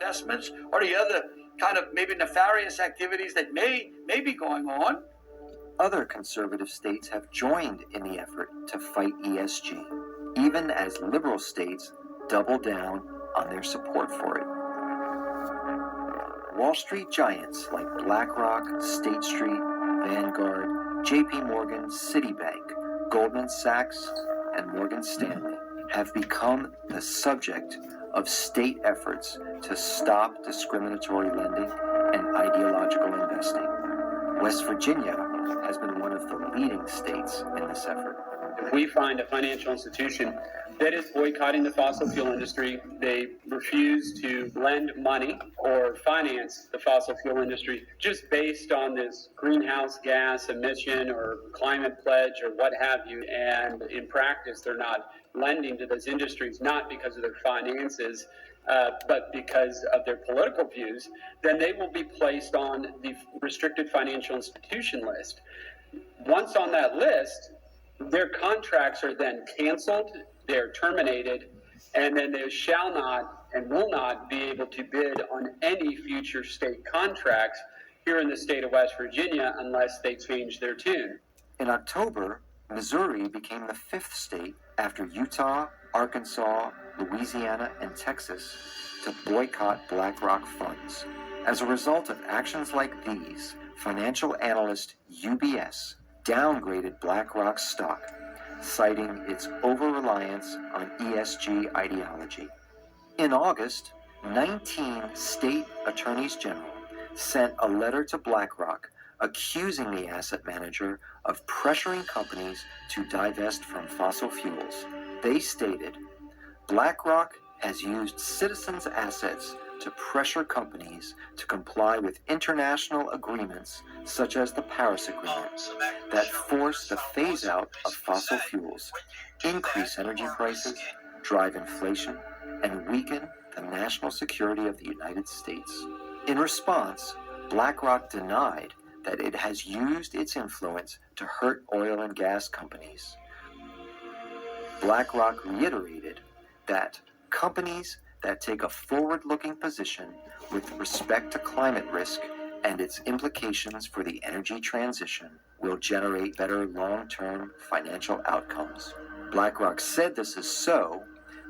investments or the other kind of maybe nefarious activities that may be going on. Other conservative states have joined in the effort to fight ESG, even as liberal states double down on their support for it. Wall Street giants like BlackRock, State Street, Vanguard, JP Morgan, Citibank, Goldman Sachs, and Morgan Stanley have become the subject of state efforts to stop discriminatory lending and ideological investing. West Virginia has been one of the leading states in this effort. If we find a financial institution that is boycotting the fossil fuel industry, they refuse to lend money or finance the fossil fuel industry just based on this greenhouse gas emission or climate pledge or what have you, and in practice they're not lending to those industries, not because of their finances, but because of their political views, then they will be placed on the restricted financial institution list. Once on that list, their contracts are then canceled, they're terminated, and then they shall not and will not be able to bid on any future state contracts here in the state of West Virginia unless they change their tune. In October, Missouri became the fifth state after Utah, Arkansas, Louisiana, and Texas to boycott BlackRock funds. As a result of actions like these, financial analyst UBS downgraded BlackRock's stock, citing its over-reliance on ESG ideology. In August, 19 state attorneys general sent a letter to BlackRock accusing the asset manager of pressuring companies to divest from fossil fuels. They stated, BlackRock has used citizens' assets to pressure companies to comply with international agreements such as the Paris Agreement that force the phase-out of fossil fuels, increase energy prices, drive inflation, and weaken the national security of the United States. In response, BlackRock denied that it has used its influence to hurt oil and gas companies. BlackRock reiterated that companies that take a forward-looking position with respect to climate risk and its implications for the energy transition will generate better long-term financial outcomes. BlackRock said this is so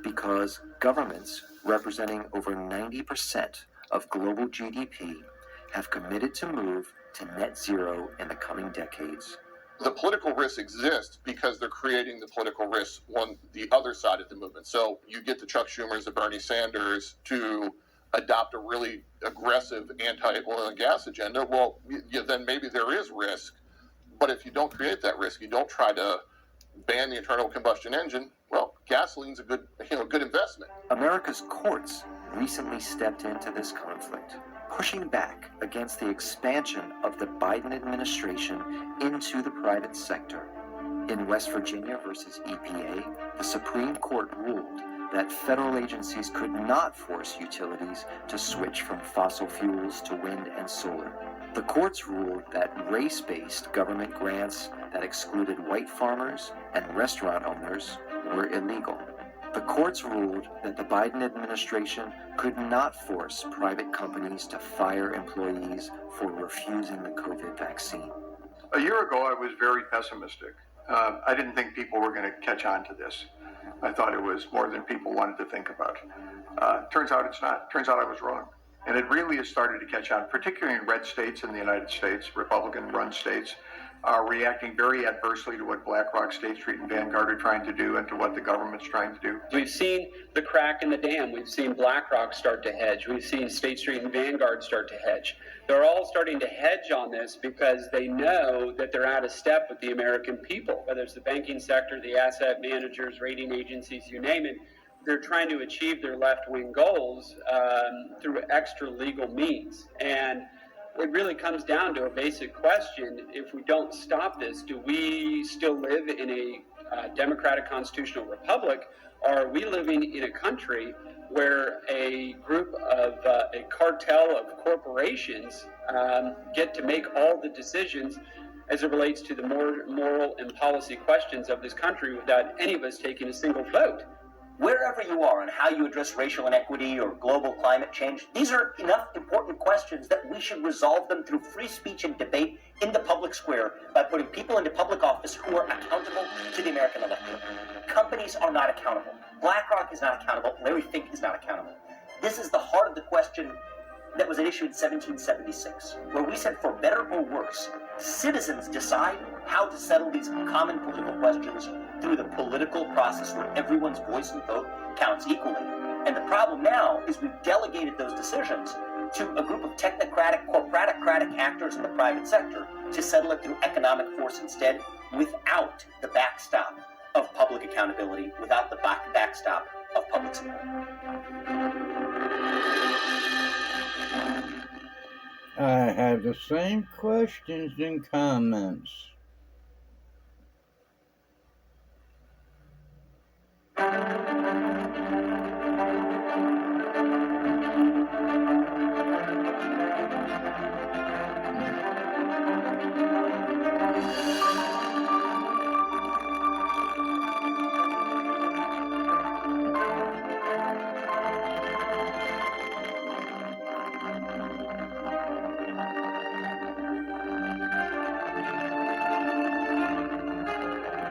because governments representing over 90% of global GDP have committed to move to net zero in the coming decades. The political risks exist because they're creating the political risks on the other side of the movement. So you get the Chuck Schumers, the Bernie Sanders to adopt a really aggressive anti-oil and gas agenda. Well, then maybe there is risk. But if you don't create that risk, you don't try to ban the internal combustion engine, well, gasoline's a good investment. America's courts recently stepped into this conflict, pushing back against the expansion of the Biden administration into the private sector. In West Virginia versus EPA, the Supreme Court ruled that federal agencies could not force utilities to switch from fossil fuels to wind and solar. The courts ruled that race-based government grants that excluded white farmers and restaurant owners were illegal. The courts ruled that the Biden administration could not force private companies to fire employees for refusing the COVID vaccine. A year ago, I was very pessimistic. I didn't think people were going to catch on to this. I thought it was more than people wanted to think about. Turns out it's not. Turns out I was wrong. And it really has started to catch on, particularly in red states in the United States, Republican-run states, are reacting very adversely to what BlackRock, State Street, and Vanguard are trying to do and to what the government's trying to do. We've seen the crack in the dam. We've seen BlackRock start to hedge. We've seen State Street and Vanguard start to hedge. They're all starting to hedge on this because they know that they're out of step with the American people, whether it's the banking sector, the asset managers, rating agencies, you name it. They're trying to achieve their left-wing goals through extra legal means. And it really comes down to a basic question. If we don't stop this, do we still live in a democratic constitutional republic, or are we living in a country where a group of a cartel of corporations get to make all the decisions as it relates to the moral and policy questions of this country without any of us taking a single vote? Wherever you are on how you address racial inequity or global climate change, these are enough important questions that we should resolve them through free speech and debate in the public square by putting people into public office who are accountable to the American electorate. Companies are not accountable. BlackRock is not accountable. Larry Fink is not accountable. This is the heart of the question that was at issue in 1776, where we said, for better or worse, citizens decide how to settle these common political questions through the political process where everyone's voice and vote counts equally. And the problem now is we've delegated those decisions to a group of technocratic, corporatocratic actors in the private sector to settle it through economic force instead, without the backstop of public accountability, without the backstop of public support. I have the same questions and comments.